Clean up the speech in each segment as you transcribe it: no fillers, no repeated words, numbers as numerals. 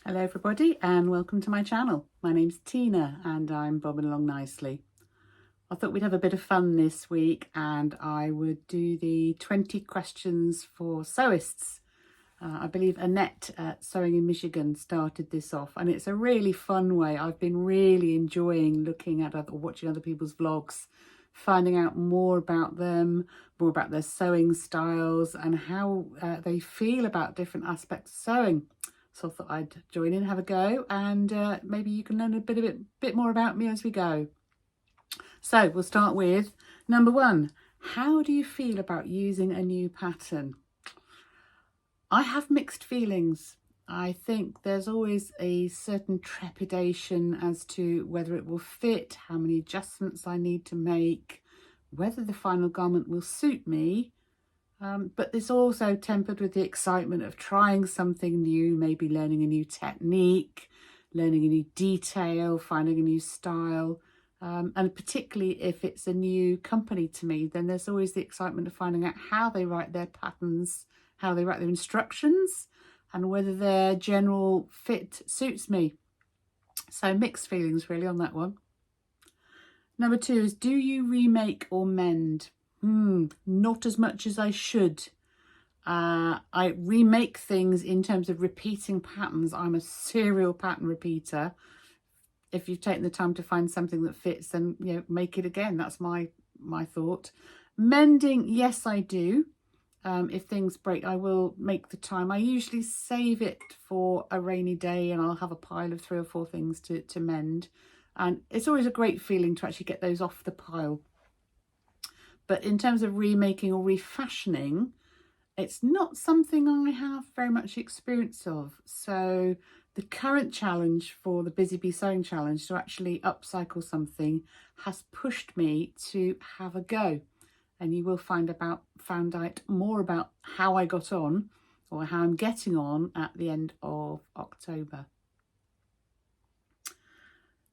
Hello everybody and welcome to my channel. My name's Tina and I'm bobbing along nicely. I thought we'd have a bit of fun this week and I would do the 20 questions for sewists. I believe Annette at Sewing in Michigan started this off and it's a really fun way. I've been really enjoying looking at or watching other people's vlogs, finding out more about them, more about their sewing styles and how they feel about different aspects of sewing. So I thought I'd join in, have a go, and maybe you can learn a bit more about me as we go. So we'll start with number 1. How do you feel about using a new pattern? I have mixed feelings. I think there's always a certain trepidation as to whether it will fit, how many adjustments I need to make, whether the final garment will suit me. But it's also tempered with the excitement of trying something new, maybe learning a new technique, learning a new detail, finding a new style. And particularly if it's a new company to me, then there's always the excitement of finding out how they write their patterns, how they write their instructions, and whether their general fit suits me. So mixed feelings really on that one. Number 2 is, do you remake or mend? Not as much as I should. I remake things in terms of repeating patterns. I'm a serial pattern repeater. If you've taken the time to find something that fits, then make it again. That's my thought. Mending, yes, I do. If things break, I will make the time. I usually save it for a rainy day and I'll have a pile of 3 or 4 things to mend. And it's always a great feeling to actually get those off the pile. But in terms of remaking or refashioning, it's not something I have very much experience of. So the current challenge for the Busy Bee Sewing Challenge to actually upcycle something has pushed me to have a go. And you will find out more about how I got on or how I'm getting on at the end of October.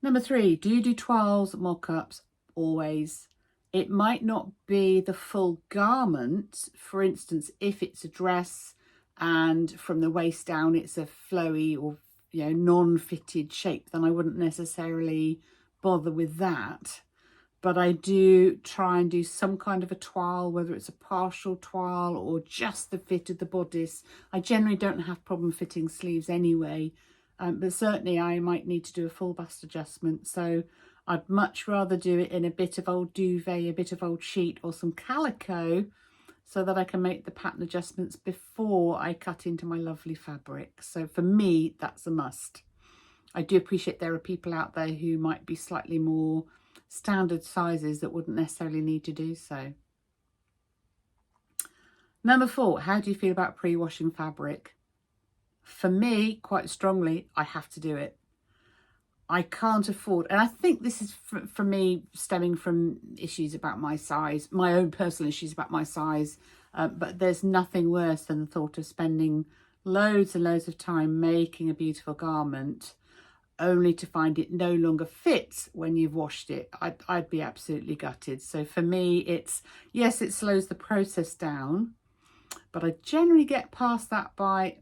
Number 3, do you do toiles, mock-ups? Always. It might not be the full garment. For instance, if it's a dress and from the waist down it's a flowy or non-fitted shape, then I wouldn't necessarily bother with that. But I do try and do some kind of a toile, whether it's a partial toile or just the fit of the bodice. I generally don't have problem fitting sleeves anyway, but certainly I might need to do a full bust adjustment. So I'd much rather do it in a bit of old duvet, a bit of old sheet or some calico so that I can make the pattern adjustments before I cut into my lovely fabric. So for me, that's a must. I do appreciate there are people out there who might be slightly more standard sizes that wouldn't necessarily need to do so. Number 4, how do you feel about pre-washing fabric? For me, quite strongly, I have to do it. I can't afford, and I think this is for me stemming from issues about my size, my own personal issues about my size, but there's nothing worse than the thought of spending loads and loads of time making a beautiful garment only to find it no longer fits when you've washed it. I'd be absolutely gutted. So for me, it's, yes, it slows the process down, but I generally get past that by,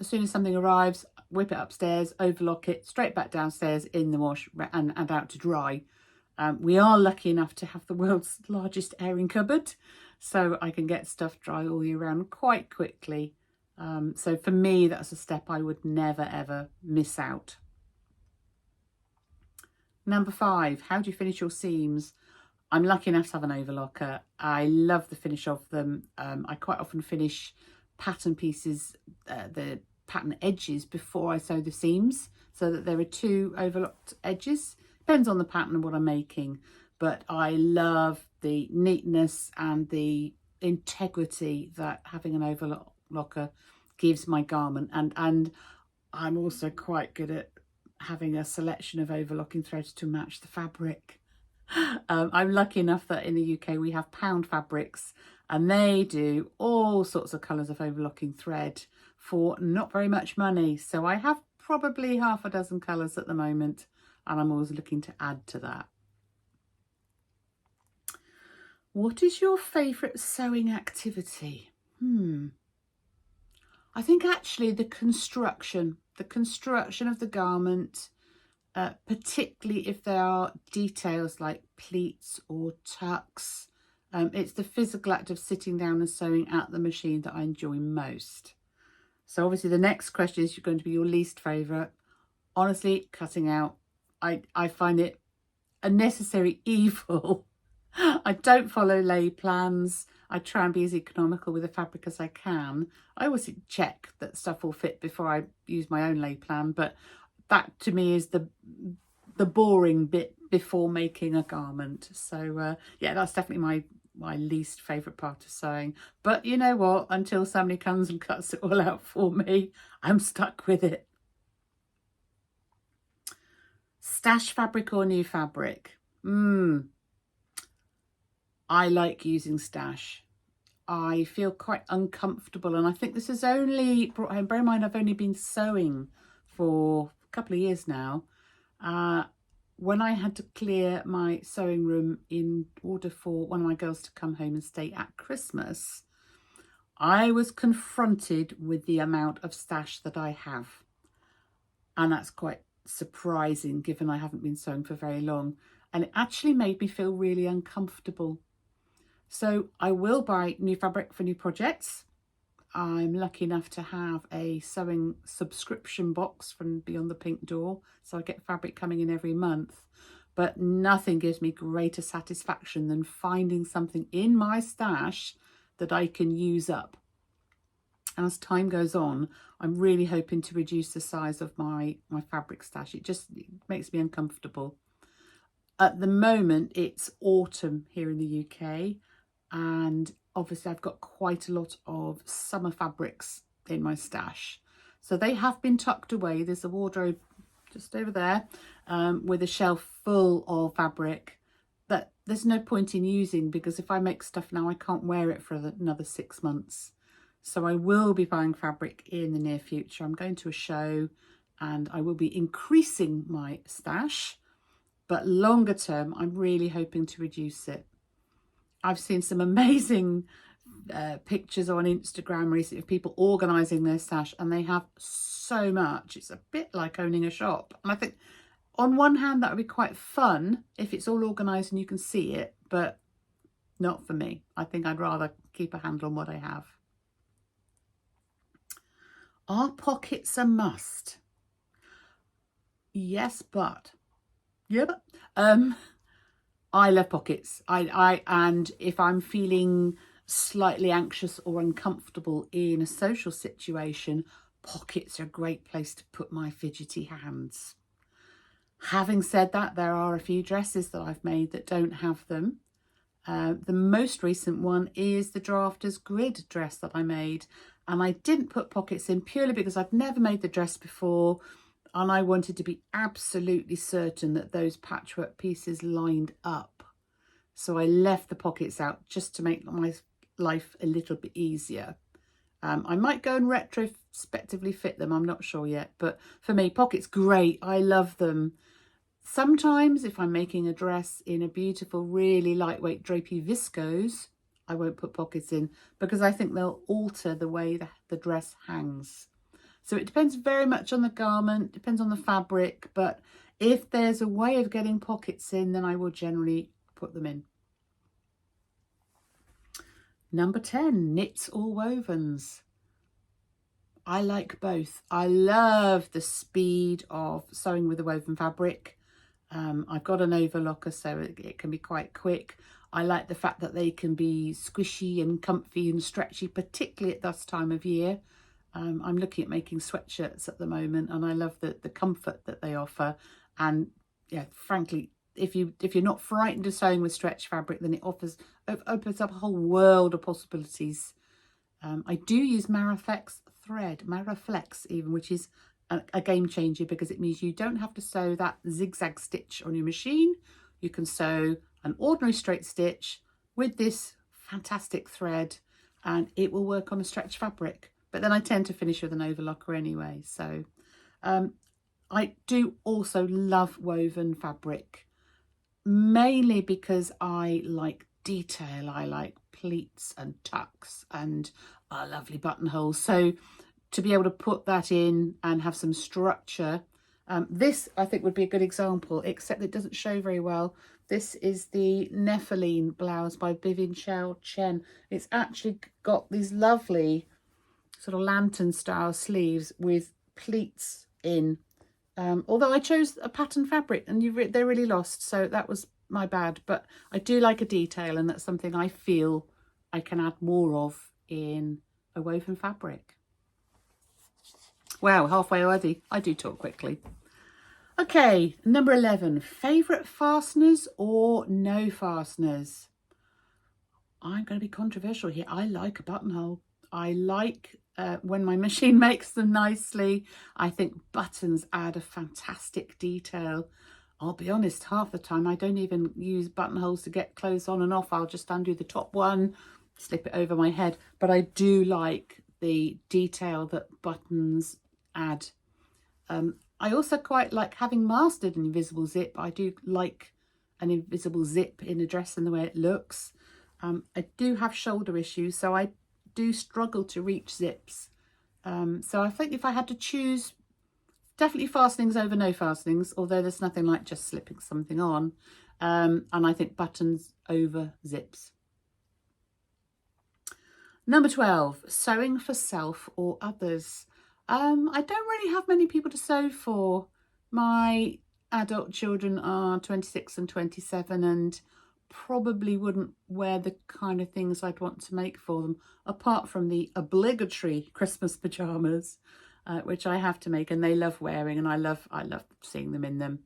as soon as something arrives, whip it upstairs, overlock it, straight back downstairs in the wash and out to dry. We are lucky enough to have the world's largest airing cupboard, so I can get stuff dry all year round quite quickly. So for me, that's a step I would never, ever miss out. Number 5, how do you finish your seams? I'm lucky enough to have an overlocker. I love the finish of them. I quite often finish pattern pieces, the pattern edges, before I sew the seams, so that there are 2 overlocked edges. Depends on the pattern and what I'm making, but I love the neatness and the integrity that having an overlocker gives my garment. And I'm also quite good at having a selection of overlocking threads to match the fabric. I'm lucky enough that in the UK we have Pound Fabrics and they do all sorts of colours of overlocking thread for not very much money. So I have probably half a dozen colours at the moment and I'm always looking to add to that. What is your favourite sewing activity? I think actually the construction of the garment, particularly if there are details like pleats or tucks, it's the physical act of sitting down and sewing at the machine that I enjoy most. So obviously the next question is going to be your least favourite. Honestly, cutting out. I find it a necessary evil. I don't follow lay plans. I try and be as economical with the fabric as I can. I always check that stuff will fit before I use my own lay plan, but that to me is the boring bit before making a garment. So yeah, that's definitely my least favourite part of sewing. But you know what? Until somebody comes and cuts it all out for me, I'm stuck with it. Stash fabric or new fabric? I like using stash. I feel quite uncomfortable, and I think this is only brought home. Bear in mind, I've only been sewing for a couple of years now. When I had to clear my sewing room in order for one of my girls to come home and stay at Christmas, I was confronted with the amount of stash that I have. And that's quite surprising given I haven't been sewing for very long. And it actually made me feel really uncomfortable. So I will buy new fabric for new projects. I'm lucky enough to have a sewing subscription box from Beyond the Pink Door, so I get fabric coming in every month. But nothing gives me greater satisfaction than finding something in my stash that I can use up. And as time goes on, I'm really hoping to reduce the size of my fabric stash. It makes me uncomfortable. At the moment, it's autumn here in the UK, and obviously I've got quite a lot of summer fabrics in my stash. So they have been tucked away. There's a wardrobe just over there with a shelf full of fabric that there's no point in using, because if I make stuff now, I can't wear it for another 6 months. So I will be buying fabric in the near future. I'm going to a show and I will be increasing my stash, but longer term, I'm really hoping to reduce it. I've seen some amazing pictures on Instagram recently of people organising their stash, and they have so much. It's a bit like owning a shop. And I think on one hand, that would be quite fun if it's all organised and you can see it, but not for me. I think I'd rather keep a handle on what I have. Are pockets a must? Yes, but. Yeah, but. I love pockets. And if I'm feeling slightly anxious or uncomfortable in a social situation, pockets are a great place to put my fidgety hands. Having said that, there are a few dresses that I've made that don't have them. The most recent one is the Drafters Grid dress that I made, and I didn't put pockets in purely because I've never made the dress before, and I wanted to be absolutely certain that those patchwork pieces lined up. So I left the pockets out just to make my life a little bit easier. I might go and retrospectively fit them, I'm not sure yet, but for me, pockets, great, I love them. Sometimes if I'm making a dress in a beautiful, really lightweight drapey viscose, I won't put pockets in because I think they'll alter the way the dress hangs. So it depends very much on the garment, depends on the fabric, but if there's a way of getting pockets in, then I will generally put them in. Number 10, knits or wovens. I like both. I love the speed of sewing with a woven fabric. I've got an overlocker, so it can be quite quick. I like the fact that they can be squishy and comfy and stretchy, particularly at this time of year. I'm looking at making sweatshirts at the moment, and I love the comfort that they offer. And yeah, frankly, if you're not frightened of sewing with stretch fabric, then it opens up a whole world of possibilities. I do use Maraflex thread, Maraflex even, which is a game changer because it means you don't have to sew that zigzag stitch on your machine. You can sew an ordinary straight stitch with this fantastic thread, and it will work on a stretch fabric. But then I tend to finish with an overlocker anyway. So I do also love woven fabric, mainly because I like detail. I like pleats and tucks and lovely buttonholes. So to be able to put that in and have some structure. This, I think, would be a good example, except it doesn't show very well. This is the Nephilim blouse by Vivian Chao Chen. It's actually got these lovely sort of lantern style sleeves with pleats in. Although I chose a pattern fabric and they're really lost, so that was my bad. But I do like a detail, and that's something I feel I can add more of in a woven fabric. Wow, halfway already. I do talk quickly. Okay, number 11, favourite fasteners or no fasteners? I'm going to be controversial here. I like a buttonhole. I like when my machine makes them nicely. I think buttons add a fantastic detail. I'll be honest, half the time I don't even use buttonholes to get clothes on and off. I'll just undo the top one, slip it over my head. But I do like the detail that buttons add. I also quite like, having mastered an invisible zip, I do like an invisible zip in a dress and the way it looks. I do have shoulder issues, so I do struggle to reach zips. So I think if I had to choose, definitely fastenings over no fastenings, although there's nothing like just slipping something on. And I think buttons over zips. Number 12, sewing for self or others. I don't really have many people to sew for. My adult children are 26 and 27 and probably wouldn't wear the kind of things I'd want to make for them, apart from the obligatory Christmas pyjamas, which I have to make and they love wearing, and I love seeing them in them.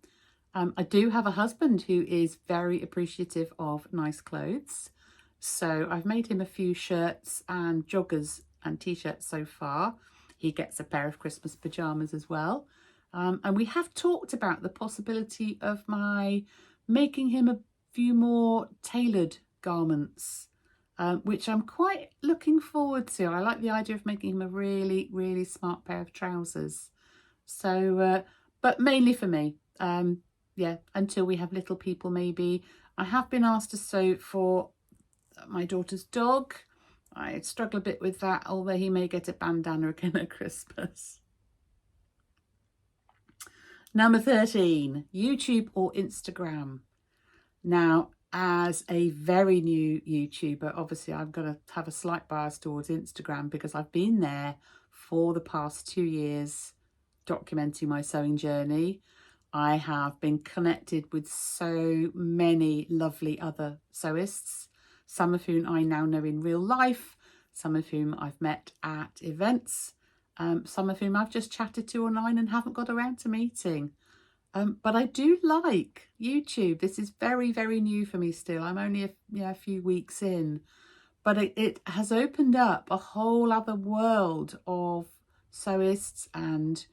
I do have a husband who is very appreciative of nice clothes. So I've made him a few shirts and joggers and t-shirts so far. He gets a pair of Christmas pyjamas as well. And we have talked about the possibility of my making him a few more tailored garments, which I'm quite looking forward to. I like the idea of making him a really, really smart pair of trousers. So, but mainly for me. Yeah, until we have little people maybe. I have been asked to sew for my daughter's dog. I struggle a bit with that, although he may get a bandana again at Christmas. Number 13, YouTube or Instagram? Now, as a very new YouTuber, obviously I've got to have a slight bias towards Instagram because I've been there for the past 2 years documenting my sewing journey. I have been connected with so many lovely other sewists, some of whom I now know in real life, some of whom I've met at events, some of whom I've just chatted to online and haven't got around to meeting. But I do like YouTube. This is very, very new for me still. I'm only a few weeks in, but it has opened up a whole other world of sewists and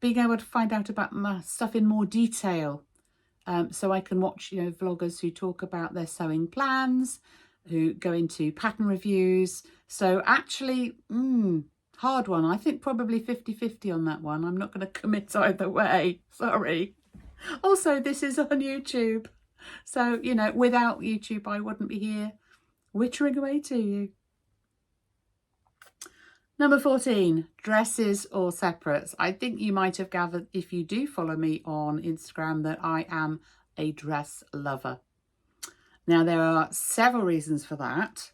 being able to find out about my stuff in more detail. So I can watch, vloggers who talk about their sewing plans, who go into pattern reviews. So actually, hard one. I think probably 50-50 on that one. I'm not going to commit either way. Sorry. Also, this is on YouTube. So, without YouTube, I wouldn't be here wittering away to you. Number 14, dresses or separates. I think you might have gathered, if you do follow me on Instagram, that I am a dress lover. Now, there are several reasons for that.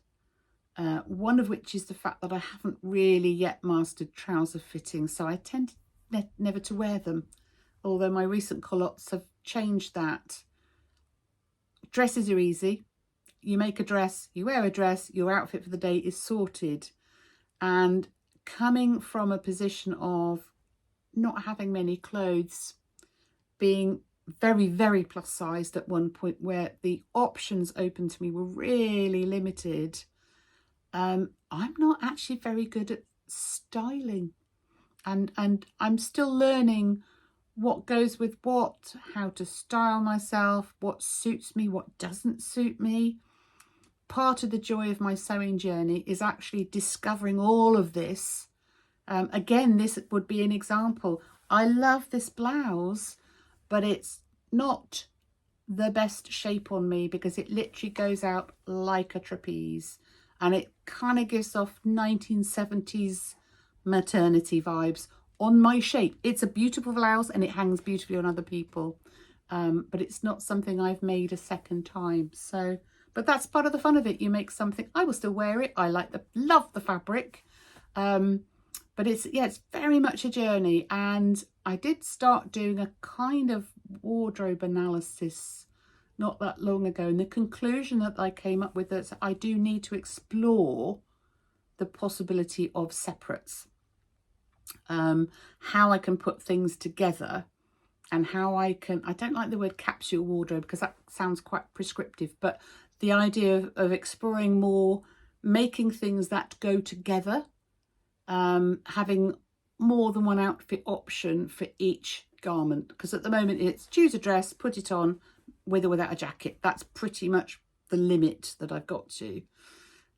One of which is the fact that I haven't really yet mastered trouser fitting, so I tend never to wear them, although my recent culottes have changed that. Dresses are easy. You make a dress, you wear a dress, your outfit for the day is sorted. And coming from a position of not having many clothes, being very, very plus sized at one point where the options open to me were really limited, I'm not actually very good at styling, and I'm still learning what goes with what, how to style myself, what suits me, what doesn't suit me. Part of the joy of my sewing journey is actually discovering all of this. Again, this would be an example. I love this blouse, but it's not the best shape on me because it literally goes out like a trapeze, and it kind of gives off 1970s maternity vibes on my shape. It's a beautiful blouse and it hangs beautifully on other people, but it's not something I've made a second time. So, but that's part of the fun of it. You make something, I will still wear it. I love the fabric. But it's very much a journey. And I did start doing a kind of wardrobe analysis not that long ago. And the conclusion that I came up with is I do need to explore the possibility of separates. How I can put things together and how I don't like the word capsule wardrobe because that sounds quite prescriptive, but the idea of exploring more, making things that go together, having more than one outfit option for each garment, because at the moment it's choose a dress, put it on with or without a jacket. That's pretty much the limit that I've got to.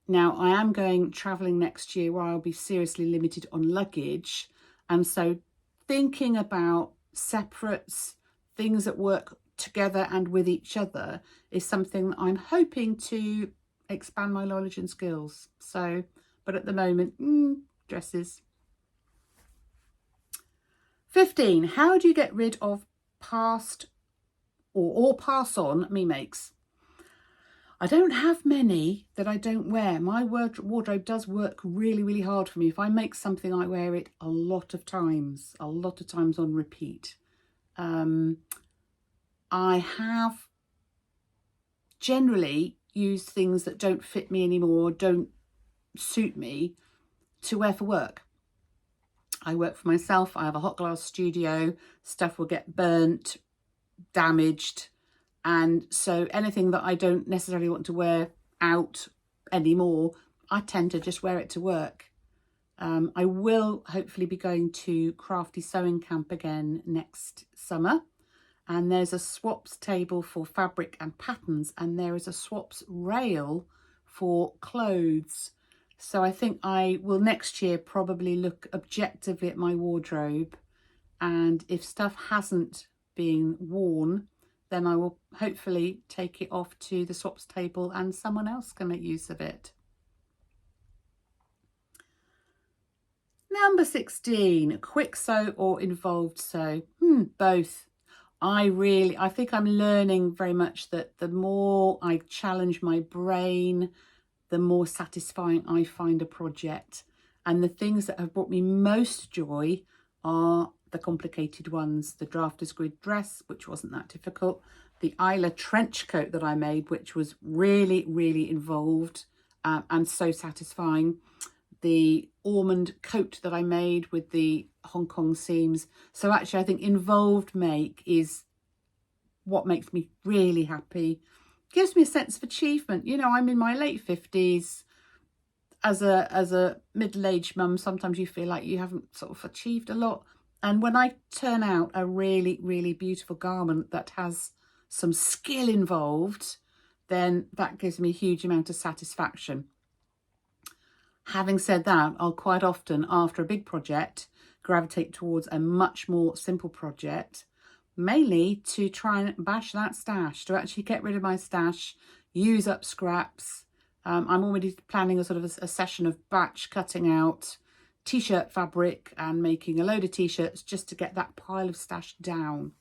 Now I am going traveling next year where I'll be seriously limited on luggage, and so thinking about separates, things that work together and with each other, is something that I'm hoping to expand my knowledge and skills. So, but at the moment, dresses. 15. How do you get rid of past or pass on me makes? I don't have many that I don't wear. My wardrobe does work really, really hard for me. If I make something, I wear it a lot of times on repeat. I have generally used things that don't fit me anymore, don't suit me, to wear for work. I work for myself. I have a hot glass studio. Stuff will get burnt, damaged. And so anything that I don't necessarily want to wear out anymore, I tend to just wear it to work. I will hopefully be going to Crafty Sewing Camp again next summer. And there's a swaps table for fabric and patterns. And there is a swaps rail for clothes. So I think I will next year probably look objectively at my wardrobe. And if stuff hasn't been worn, then I will hopefully take it off to the swaps table and someone else can make use of it. Number 16, quick sew or involved sew? Both. I think I'm learning very much that the more I challenge my brain, the more satisfying I find a project. And the things that have brought me most joy are the complicated ones. The Drafter's Grid dress, which wasn't that difficult. The Isla trench coat that I made, which was really, really involved and so satisfying. The almond coat that I made with the Hong Kong seams. So actually I think involved make is what makes me really happy. Gives me a sense of achievement. You know, I'm in my late 50s. As a middle-aged mum, sometimes you feel like you haven't sort of achieved a lot. And when I turn out a really, really beautiful garment that has some skill involved, then that gives me a huge amount of satisfaction. Having said that, I'll quite often, after a big project, gravitate towards a much more simple project, mainly to try and bash that stash, to actually get rid of my stash, use up scraps. I'm already planning a sort of a session of batch cutting out t-shirt fabric and making a load of t-shirts just to get that pile of stash down.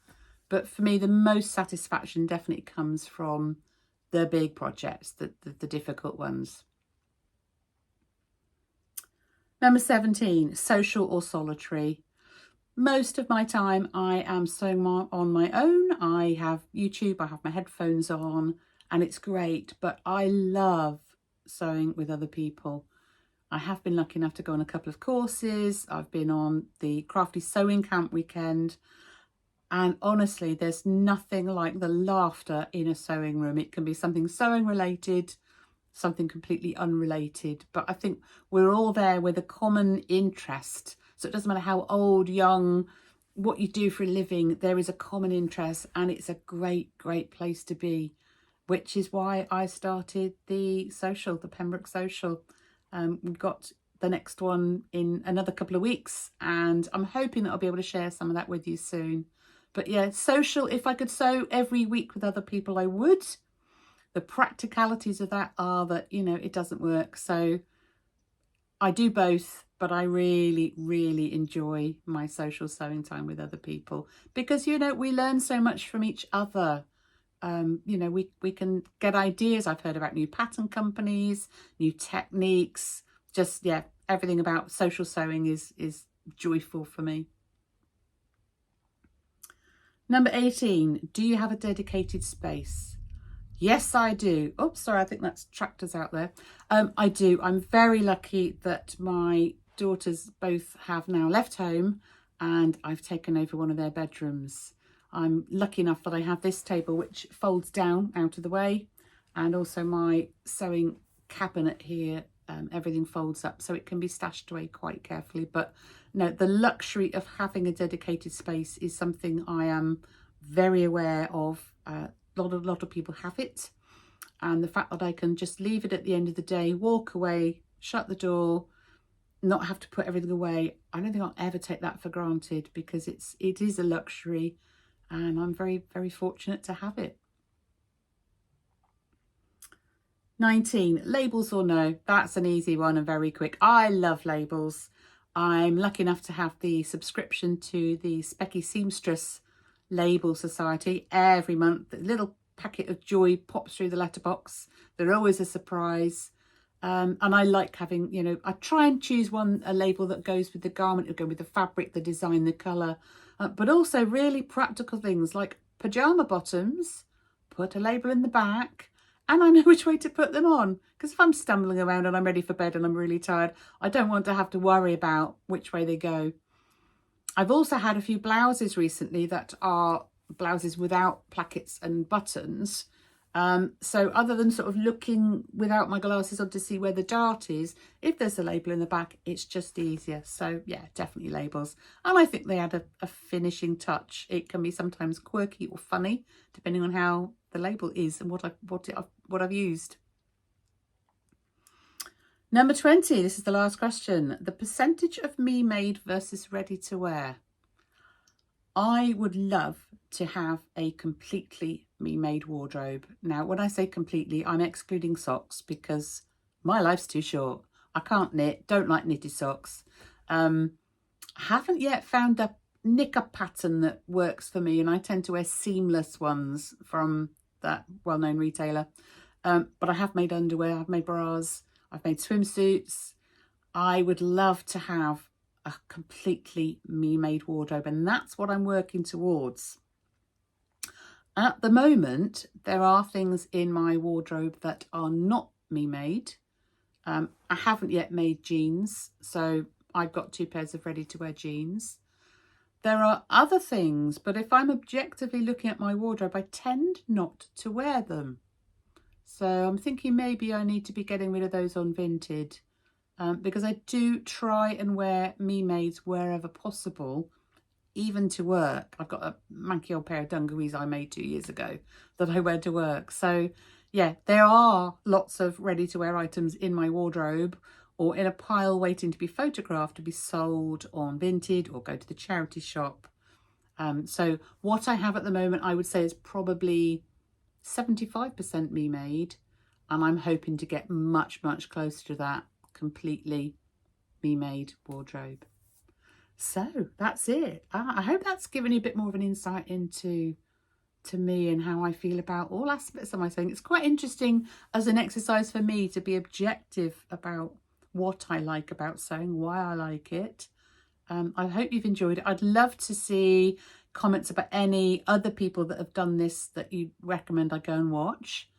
But for me, the most satisfaction definitely comes from the big projects, the difficult ones. Number 17, social or solitary. Most of my time I am sewing on my own. I have YouTube, I have my headphones on, and it's great, but I love sewing with other people. I have been lucky enough to go on a couple of courses. I've been on the Crafty Sewing Camp weekend. And honestly, there's nothing like the laughter in a sewing room. It can be something sewing related, something completely unrelated. But I think we're all there with a common interest. So it doesn't matter how old, young, what you do for a living, there is a common interest and it's a great, great place to be, which is why I started the Pembroke Social. We've got the next one in another couple of weeks and I'm hoping that I'll be able to share some of that with you soon. But yeah, social, if I could sew every week with other people, I would. The practicalities of that are that, you know, it doesn't work. So I do both. but I really, really enjoy my social sewing time with other people because, you know, we learn so much from each other. You know, we can get ideas. I've heard about new pattern companies, new techniques, just, yeah, everything about social sewing is joyful for me. Number 18, do you have a dedicated space? Yes, I do. Oh, sorry, I think that's tractors out there. I do. I'm very lucky that my daughters both have now left home and I've taken over one of their bedrooms. I'm lucky enough that I have this table which folds down out of the way, and also my sewing cabinet here, everything folds up so it can be stashed away quite carefully. But no, the luxury of having a dedicated space is something I am very aware of. A lot of people have it, and the fact that I can just leave it at the end of the day, walk away, shut the door, not have to put everything away, I don't think I'll ever take that for granted, because it is a luxury, and I'm very, very fortunate to have it. 19, labels or no? That's an easy one and very quick. I love labels. I'm lucky enough to have the subscription to the Specky Seamstress Label Society. Every month, a little packet of joy pops through the letterbox. They're always a surprise. And I like having, you know, I try and choose a label that goes with the garment, go with the fabric, the design, the colour, but also really practical things like pyjama bottoms. Put a label in the back and I know which way to put them on, because if I'm stumbling around and I'm ready for bed and I'm really tired, I don't want to have to worry about which way they go. I've also had a few blouses recently that are blouses without plackets and buttons. So other than sort of looking without my glasses on to see where the dart is, if there's a label in the back, it's just easier. So yeah, definitely labels. And I think they add a finishing touch. It can be sometimes quirky or funny, depending on how the label is and what I've used. Number 20, this is the last question. The percentage of me made versus ready to wear. I would love to have a completely me made wardrobe. Now, when I say completely, I'm excluding socks because my life's too short. I can't knit, don't like knitted socks. Haven't yet found a knicker pattern that works for me, and I tend to wear seamless ones from that well-known retailer. But I have made underwear, I've made bras, I've made swimsuits. I would love to have a completely me-made wardrobe, and that's what I'm working towards. At the moment, there are things in my wardrobe that are not me-made. I haven't yet made jeans, so I've got 2 pairs of ready-to-wear jeans. There are other things, but if I'm objectively looking at my wardrobe, I tend not to wear them. So I'm thinking maybe I need to be getting rid of those on Vinted, because I do try and wear me-mades wherever possible, even to work. I've got a manky old pair of dungarees I made 2 years ago that I wear to work. So yeah, there are lots of ready-to-wear items in my wardrobe, or in a pile waiting to be photographed to be sold on Vinted or go to the charity shop. So what I have at the moment, I would say, is probably 75% me made, and I'm hoping to get much, much closer to that completely me made wardrobe. So that's it. I hope that's given you a bit more of an insight into me and how I feel about all aspects of my sewing. It's quite interesting as an exercise for me to be objective about what I like about sewing, why I like it. I hope you've enjoyed it. I'd love to see comments about any other people that have done this that you recommend I go and watch.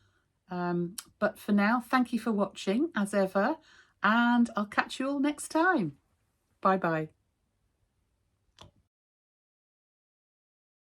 But for now, thank you for watching as ever, and I'll catch you all next time. Bye bye.